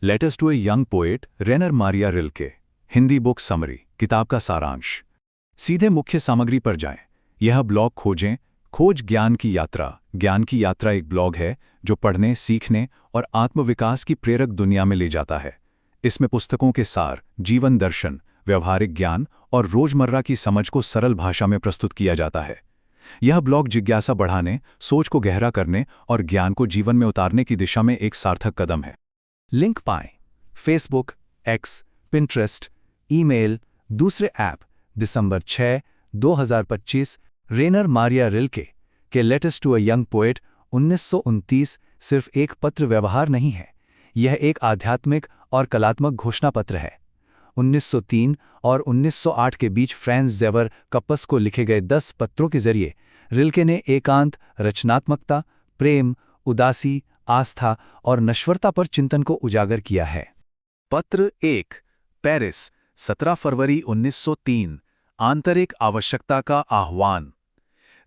Letters to a young poet Rainer Maria Rilke. Hindi book summary, किताब का सारांश। सीधे मुख्य सामग्री पर जाएं। यह ब्लॉग खोजें। खोज ज्ञान की यात्रा। ज्ञान की यात्रा एक ब्लॉग है जो पढ़ने, सीखने और आत्मविकास की प्रेरक दुनिया में ले जाता है। इसमें पुस्तकों के सार, जीवन दर्शन, व्यवहारिक ज्ञान और रोजमर्रा की समझ को सरल भाषा में प्रस्तुत किया जाता है। यह ब्लॉग जिज्ञासा बढ़ाने, सोच को गहरा करने और ज्ञान को जीवन में उतारने की दिशा में एक सार्थक कदम है। लिंक पाएं। फेसबुक, एक्स, पिंटरेस्ट, ईमेल, दूसरे ऐप। दिसंबर 6, 2025। रेनर मारिया रिल्के के letters to a young poet 1929 सिर्फ एक पत्र व्यवहार नहीं है, यह एक आध्यात्मिक और कलात्मक घोषणा पत्र है। 1903 और 1908 के बीच फ्रांस ज़ेवर कप्पस को लिखे गए 10 पत्रों के जरिए रिल्के ने एकांत, रचनात्मकता, प्रेम, उदासी, आस्था और नश्वरता पर चिंतन को उजागर किया है। पत्र 1, पेरिस, 17 फरवरी 1903। आंतरिक आवश्यकता का आह्वान।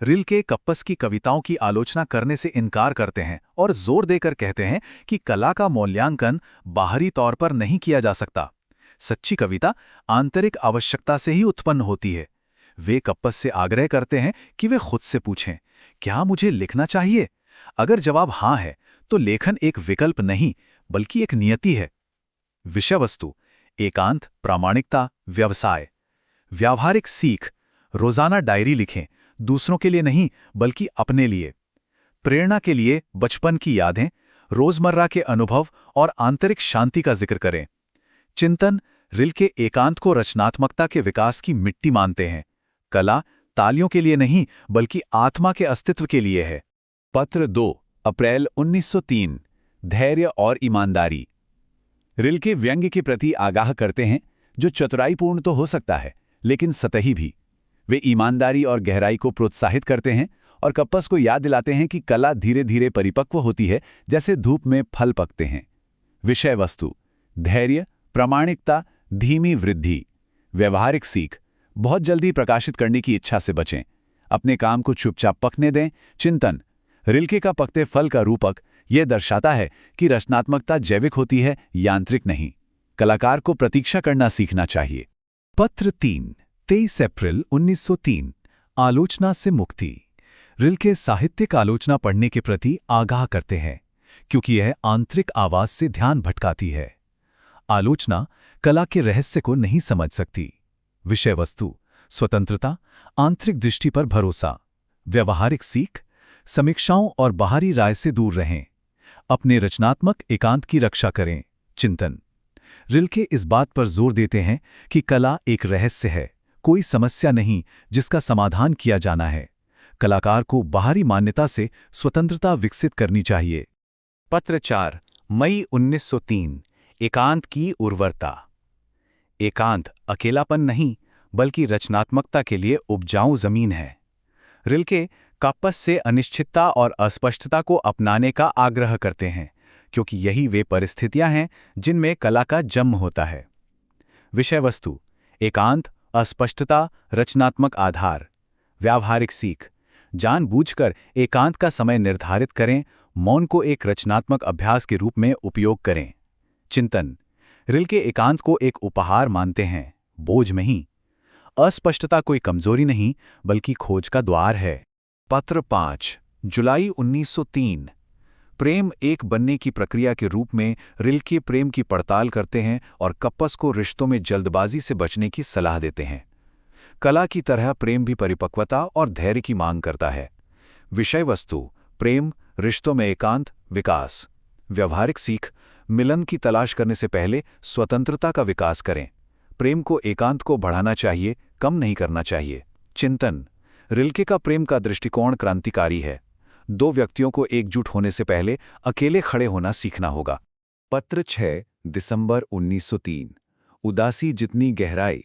रिल्के कप्पस की कविताओं की आलोचना करने से इनकार करते हैं और जोर देकर कहते हैं कि कला का मूल्यांकन बाहरी तौर पर नहीं किया जा सकता। सच्ची कविता आंतरिक आवश्यकता से ही उत्पन्न होती है। वे कप्पस से आग्रह करते हैं कि वे खुद से पूछें, क्या मुझे लिखना चाहिए? अगर जवाब हाँ है, तो लेखन एक विकल्प नहीं बल्कि एक नियति है। विषय वस्तु: एकांत, प्रामाणिकता, व्यवसाय। व्यावहारिक सीख: रोजाना डायरी लिखें, दूसरों के लिए नहीं बल्कि अपने लिए। प्रेरणा के लिए बचपन की यादें, रोजमर्रा के अनुभव और आंतरिक शांति का जिक्र करें। चिंतन: रिल्के एकांत को रचनात्मकता के विकास की मिट्टी मानते हैं। कला तालियों के लिए नहीं बल्कि आत्मा के अस्तित्व के लिए है। पत्र 2, अप्रैल 1903। धैर्य और ईमानदारी। रिल्के व्यंग्य के प्रति आगाह करते हैं, जो चतुराईपूर्ण तो हो सकता है लेकिन सतही भी। वे ईमानदारी और गहराई को प्रोत्साहित करते हैं और कप्पस को याद दिलाते हैं कि कला धीरे धीरे परिपक्व होती है, जैसे धूप में फल पकते हैं। विषय वस्तु: धैर्य, प्रामाणिकता, धीमी वृद्धि। व्यवहारिक सीख: बहुत जल्दी प्रकाशित करने की इच्छा से बचें, अपने काम को चुपचाप पकने दें। चिंतन: रिल्के का पकते फल का रूपक यह दर्शाता है कि रचनात्मकता जैविक होती है, यांत्रिक नहीं। कलाकार को प्रतीक्षा करना सीखना चाहिए। पत्र 3, 23 अप्रैल 1903। आलोचना से मुक्ति। रिल्के साहित्यिक आलोचना पढ़ने के प्रति आगाह करते हैं, क्योंकि यह आंतरिक आवाज से ध्यान भटकाती है। आलोचना कला के रहस्य को नहीं समझ सकती। विषय वस्तु: स्वतंत्रता, आंतरिक दृष्टि पर भरोसा। व्यवहारिक सीख: समीक्षाओं और बाहरी राय से दूर रहें, अपने रचनात्मक एकांत की रक्षा करें। चिंतन: रिल्के इस बात पर जोर देते हैं कि कला एक रहस्य है, कोई समस्या नहीं जिसका समाधान किया जाना है। कलाकार को बाहरी मान्यता से स्वतंत्रता विकसित करनी चाहिए। पत्र 4, मई 1903। एकांत की उर्वरता। एकांत अकेलापन नहीं बल्कि रचनात्मकता के लिए उपजाऊ जमीन है। रिल्के कप्पस से अनिश्चितता और अस्पष्टता को अपनाने का आग्रह करते हैं, क्योंकि यही वे परिस्थितियां हैं जिनमें कला का जन्म होता है। विषय वस्तु: एकांत, अस्पष्टता, रचनात्मक आधार। व्यावहारिक सीख: जानबूझकर एकांत का समय निर्धारित करें, मौन को एक रचनात्मक अभ्यास के रूप में उपयोग करें। चिंतन: रिल्के एकांत को एक उपहार मानते हैं, बोझ नहीं। अस्पष्टता कोई कमजोरी नहीं बल्कि खोज का द्वार है। पत्र 5, जुलाई 1903। प्रेम एक बनने की प्रक्रिया के रूप में रिल्के प्रेम की पड़ताल करते हैं और कप्पस को रिश्तों में जल्दबाजी से बचने की सलाह देते हैं। कला की तरह प्रेम भी परिपक्वता और धैर्य की मांग करता है। विषय वस्तु: प्रेम, रिश्तों में एकांत, विकास। व्यवहारिक सीख: मिलन की तलाश करने से पहले स्वतंत्रता का विकास करें। प्रेम को एकांत को बढ़ाना चाहिए, कम नहीं करना चाहिए। चिंतन: रिल्के का प्रेम का दृष्टिकोण क्रांतिकारी है। दो व्यक्तियों को एकजुट होने से पहले अकेले खड़े होना सीखना होगा। पत्र 6, दिसंबर 1903। उदासी जितनी गहराई।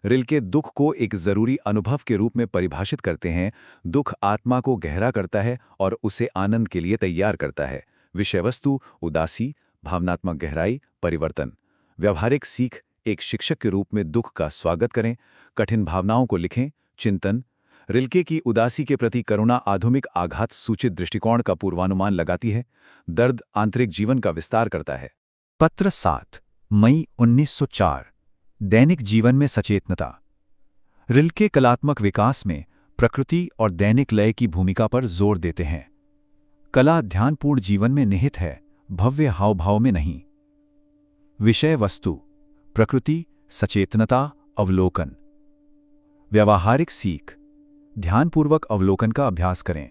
रिल्के दुख को एक जरूरी अनुभव के रूप में परिभाषित करते हैं। दुख आत्मा को गहरा करता है और उसे आनंद के लिए तैयार करता है। विषय वस्तु: उदासी, भावनात्मक गहराई, परिवर्तन। व्यवहारिक सीख: एक शिक्षक के रूप में दुख का स्वागत करें, कठिन भावनाओं को लिखें। चिंतन: रिल्के की उदासी के प्रति करुणा आधुनिक आघात सूचित दृष्टिकोण का पूर्वानुमान लगाती है। दर्द आंतरिक जीवन का विस्तार करता है। पत्र 7 मई 1904। दैनिक जीवन में सचेतनता। रिल्के कलात्मक विकास में प्रकृति और दैनिक लय की भूमिका पर जोर देते हैं। कला ध्यानपूर्ण जीवन में निहित है, भव्य हावभाव में नहीं। विषय वस्तु: प्रकृति, सचेतनता, अवलोकन। व्यावहारिक सीख: ध्यानपूर्वक अवलोकन का अभ्यास करें।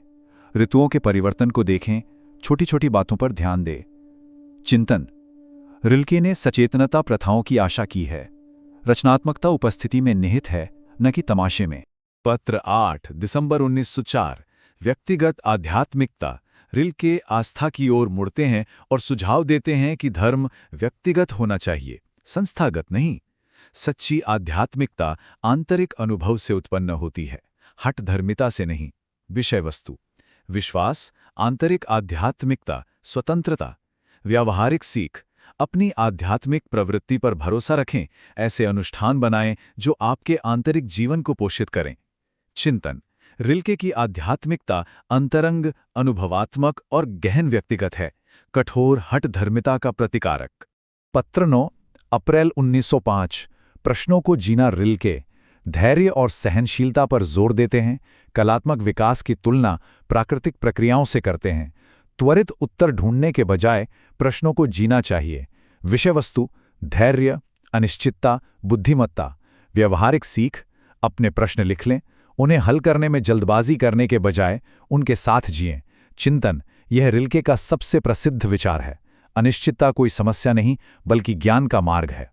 ऋतुओं के परिवर्तन को देखें, छोटी छोटी बातों पर ध्यान दें। चिंतन: रिल्के ने सचेतनता प्रथाओं की आशा की है। रचनात्मकता उपस्थिति में निहित है, न कि तमाशे में। पत्र 8 दिसंबर 1904। व्यक्तिगत आध्यात्मिकता। रिल्के आस्था की ओर मुड़ते हैं और सुझाव देते हैं कि धर्म व्यक्तिगत होना चाहिए, संस्थागत नहीं। सच्ची आध्यात्मिकता आंतरिक अनुभव से उत्पन्न होती है, हठ धर्मिता से नहीं। विषय वस्तु: विश्वास, आंतरिक आध्यात्मिकता, स्वतंत्रता। व्यावहारिक सीख: अपनी आध्यात्मिक प्रवृत्ति पर भरोसा रखें, ऐसे अनुष्ठान बनाएं जो आपके आंतरिक जीवन को पोषित करें। चिंतन: रिल्के की आध्यात्मिकता अंतरंग, अनुभवात्मक और गहन व्यक्तिगत है, कठोर हठ धर्मिता का प्रतिकारक। पत्र 9 अप्रैल 1905। प्रश्नों को जीना। रिल्के धैर्य और सहनशीलता पर जोर देते हैं। कलात्मक विकास की तुलना प्राकृतिक प्रक्रियाओं से करते हैं। त्वरित उत्तर ढूंढने के बजाय प्रश्नों को जीना चाहिए। विषय वस्तु: धैर्य, अनिश्चितता, बुद्धिमत्ता। व्यावहारिक सीख: अपने प्रश्न लिख लें, उन्हें हल करने में जल्दबाजी करने के बजाय उनके साथ जिएं। चिंतन: यह रिल्के का सबसे प्रसिद्ध विचार है। अनिश्चितता कोई समस्या नहीं, बल्कि ज्ञान का मार्ग है।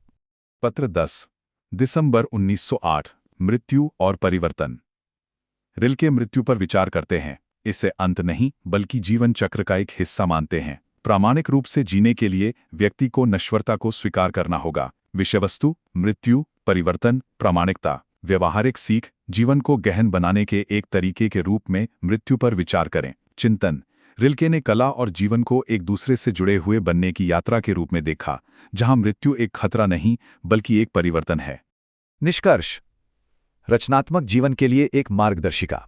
पत्र 10 दिसंबर 1908। मृत्यु और परिवर्तन। रिल्के मृत्यु पर विचार करते हैं। इसे अंत नहीं, बल्कि जीवन चक्र का एक हिस्सा मानते हैं। प्रामाणिक रूप से जीने के लिए व्यक्ति को नश्वरता को स्वीकार करना होगा। विषय वस्तु: मृत्यु, परिवर्तन, प्रामाणिकता। व्यावहारिक सीख: जीवन को गहन बनाने के एक तरीके के रूप में मृत्यु पर विचार करें। चिंतन: रिल्के ने कला और जीवन को एक दूसरे से जुड़े हुए बनने की यात्रा के रूप में देखा, जहां मृत्यु एक खतरा नहीं, बल्कि एक परिवर्तन है। निष्कर्ष: रचनात्मक जीवन के लिए एक मार्गदर्शिका।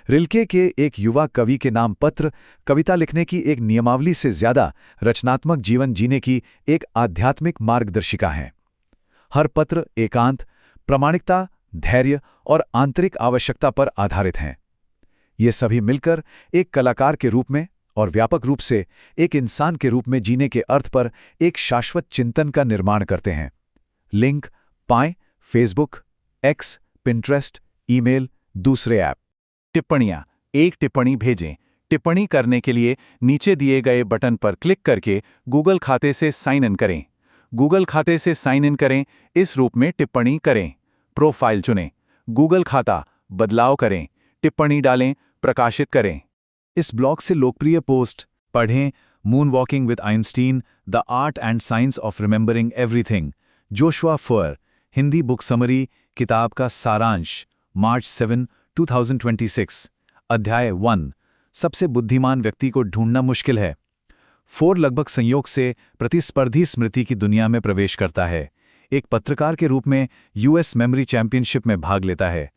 रिल्के के एक युवा कवि के नाम पत्र कविता लिखने की एक नियमावली से ज्यादा रचनात्मक जीवन जीने की एक आध्यात्मिक मार्गदर्शिका है। हर पत्र एकांत, प्रामाणिकता, धैर्य और आंतरिक आवश्यकता पर आधारित हैं। ये सभी मिलकर एक कलाकार के रूप में और व्यापक रूप से एक इंसान के रूप में जीने के अर्थ पर एक शाश्वत चिंतन का निर्माण करते हैं। लिंक पाएं: फेसबुक, एक्स, पिंटरेस्ट, ईमेल, दूसरे ऐप। टिप्पणियां: एक टिप्पणी भेजें। टिप्पणी करने के लिए नीचे दिए गए बटन पर क्लिक करके गूगल खाते से साइन इन करें। गूगल खाते से साइन इन करें, इस रूप में टिप्पणी करें। प्रोफाइल चुनें, गूगल खाता, बदलाव करें, टिप्पणी डालें, प्रकाशित करें। इस ब्लॉग से लोकप्रिय पोस्ट पढ़ें: moon walking with Einstein, the art and science of remembering everything, Joshua Foer, Hindi book summary, किताब का सारांश, मार्च 7, 2026। अध्याय 1, सबसे बुद्धिमान व्यक्ति को ढूंढना मुश्किल है। फोर लगभग संयोग से प्रतिस्पर्धी स्मृति की दुनिया में प्रवेश करता है। एक पत्रकार के रूप में यूएस मेमोरी चैंपियनशिप में भाग लेता है।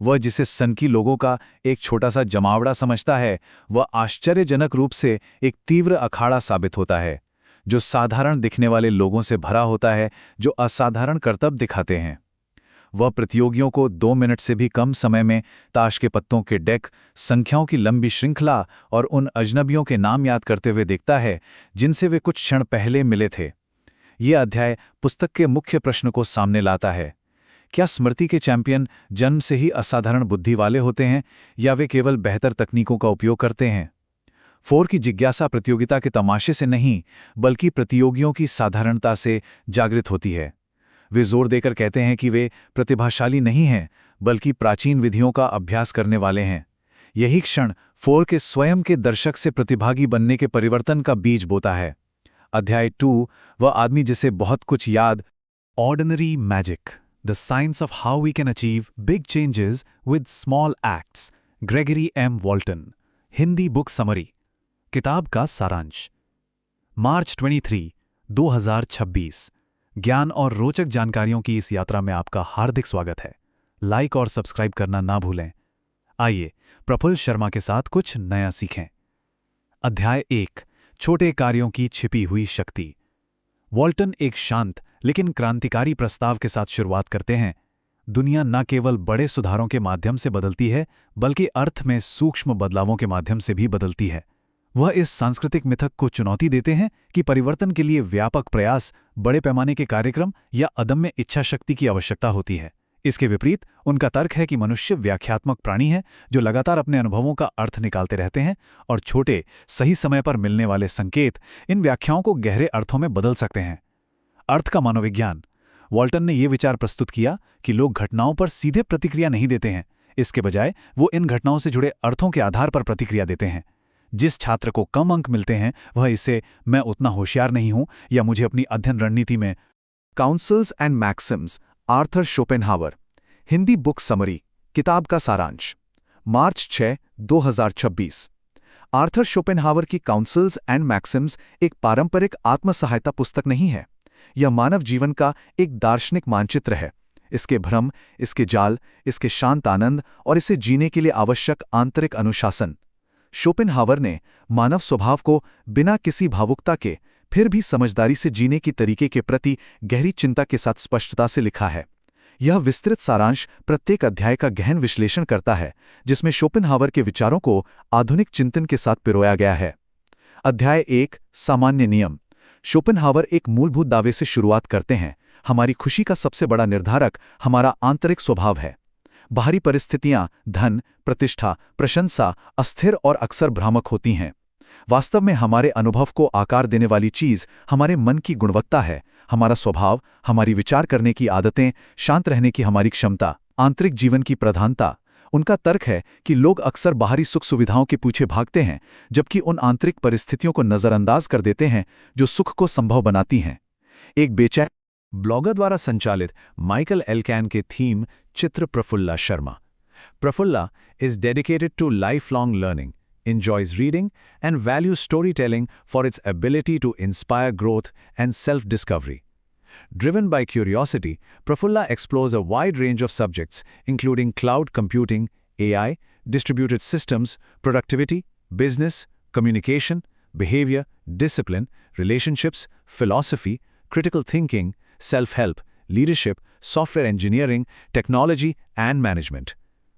वह जिसे सनकी लोगों का एक छोटा सा जमावड़ा समझता है, वह आश्चर्यजनक रूप से एक तीव्र अखाड़ा साबित होता है, जो साधारण दिखने वाले लोगों से भरा होता है, जो असाधारण करतब दिखाते हैं। वह प्रतियोगियों को 2 मिनट से भी कम समय में ताश के पत्तों के डेक, संख्याओं की लंबी श्रृंखला और उन अजनबियों के नाम याद करते हुए देखता है जिनसे वे कुछ क्षण पहले मिले थे। यह अध्याय पुस्तक के मुख्य प्रश्न को सामने लाता है: क्या स्मृति के चैंपियन जन्म से ही असाधारण बुद्धि वाले होते हैं, या वे केवल बेहतर तकनीकों का उपयोग करते हैं? फोर की जिज्ञासा प्रतियोगिता के तमाशे से नहीं, बल्कि प्रतियोगियों की साधारणता से जागृत होती है। वे जोर देकर कहते हैं कि वे प्रतिभाशाली नहीं हैं, बल्कि प्राचीन विधियों का अभ्यास करने वाले हैं। यही क्षण फोर के स्वयं के दर्शक से प्रतिभागी बनने के परिवर्तन का बीज बोता है। अध्याय 2, वह आदमी जिसे बहुत कुछ याद। Ordinary magic, the science of how we can achieve big changes with small acts, Gregory M Walton, Hindi book summary, किताब का सारांश, मार्च 23, 2026। ज्ञान और रोचक जानकारियों की इस यात्रा में आपका हार्दिक स्वागत है। लाइक और सब्सक्राइब करना ना भूलें। आइए प्रफुल्ल शर्मा के साथ कुछ नया सीखें। अध्याय 1, छोटे कार्यों की छिपी हुई शक्ति। वॉल्टन एक शांत लेकिन क्रांतिकारी प्रस्ताव के साथ शुरुआत करते हैं। दुनिया न केवल बड़े सुधारों के माध्यम से बदलती है, बल्कि अर्थ में सूक्ष्म बदलावों के माध्यम से भी बदलती है। वह इस सांस्कृतिक मिथक को चुनौती देते हैं कि परिवर्तन के लिए व्यापक प्रयास, बड़े पैमाने के कार्यक्रम या अदम्य इच्छा शक्ति की आवश्यकता होती है। इसके विपरीत उनका तर्क है कि मनुष्य व्याख्यात्मक प्राणी है जो लगातार अपने अनुभवों का अर्थ निकालते रहते हैं और छोटे, सही समय पर मिलने वाले संकेत इन व्याख्याओं को गहरे अर्थों में बदल सकते हैं। अर्थ का मनोविज्ञान। वॉल्टन ने यह विचार प्रस्तुत किया कि लोग घटनाओं पर सीधे प्रतिक्रिया नहीं देते हैं, इसके बजाय वो इन घटनाओं से जुड़े अर्थों के आधार पर प्रतिक्रिया देते हैं। जिस छात्र को कम अंक मिलते हैं वह इसे मैं उतना होशियार नहीं हूं या मुझे अपनी अध्ययन रणनीति में। Councils and Maxim's, Arthur Schopenhauer. Hindi book summary, किताब का सारांश। मार्च 6, 2026। आर्थर शोपेनहावर की काउंसल्स एंड मैक्सिम्स एक पारंपरिक आत्मसहायता पुस्तक नहीं है। यह मानव जीवन का एक दार्शनिक मानचित्र है। इसके भ्रम, इसके जाल, इसके शांत आनंद और इसे जीने के लिए आवश्यक आंतरिक अनुशासन। शोपेनहावर ने मानव स्वभाव को बिना किसी भावुकता के फिर भी समझदारी से जीने की तरीके के प्रति गहरी चिंता के साथ स्पष्टता से लिखा है। यह विस्तृत सारांश प्रत्येक अध्याय का गहन विश्लेषण करता है, जिसमें शोपेनहावर के विचारों को आधुनिक चिंतन के साथ पिरोया गया है। अध्याय 1, सामान्य नियम। शोपेनहावर एक मूलभूत दावे से शुरुआत करते हैं। हमारी खुशी का सबसे बड़ा निर्धारक हमारा आंतरिक स्वभाव है। बाहरी परिस्थितियां, धन, प्रतिष्ठा, प्रशंसा अस्थिर और अक्सर भ्रामक होती हैं। वास्तव में हमारे अनुभव को आकार देने वाली चीज हमारे मन की गुणवत्ता है, हमारा स्वभाव, हमारी विचार करने की आदतें, शांत रहने की हमारी क्षमता, आंतरिक जीवन की प्रधानता। उनका तर्क है कि लोग अक्सर बाहरी सुख सुविधाओं के पीछे भागते हैं, जबकि उन आंतरिक परिस्थितियों को नजरअंदाज कर देते हैं जो सुख को संभव बनाती हैं। एक बेचैन ब्लॉगर द्वारा संचालित माइकल एलकैन के थीम चित्र Prafulla Sharma. Prafulla is dedicated to lifelong learning, enjoys reading, and values storytelling for its ability to inspire growth and self-discovery. Driven by curiosity, Prafulla explores a wide range of subjects, including cloud computing, AI, distributed systems, productivity, business, communication, behavior, discipline, relationships, philosophy, critical thinking, self-help, leadership, software engineering, technology, and management.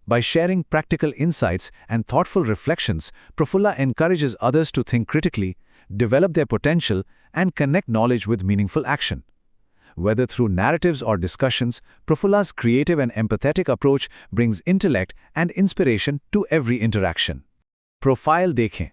By sharing practical insights and thoughtful reflections, Prafulla encourages others to think critically, develop their potential, and connect knowledge with meaningful action. Whether through narratives or discussions, Prafulla's creative and empathetic approach brings intellect and inspiration to every interaction. Profile देखें।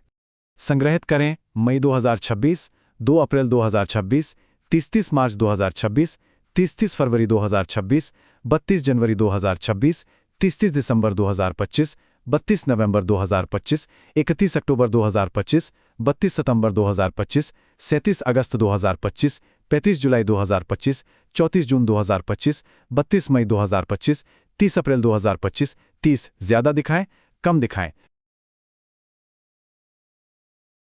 संग्रहित करें मई 2026, 2 अप्रैल 2026, 30 मार्च 2026, 30 फरवरी 2026, 32 जनवरी 2026, 30 दिसंबर 2025, 32 नवंबर 2025, 31 अक्टूबर 2025, 32 सितंबर 2025, 37 अगस्त 2025, 35 जुलाई 2025, 34 जून 2025, 32 मई 2025, 30 अप्रैल 2025, 30 ज़्यादा दिखाएं, कम दिखाएं,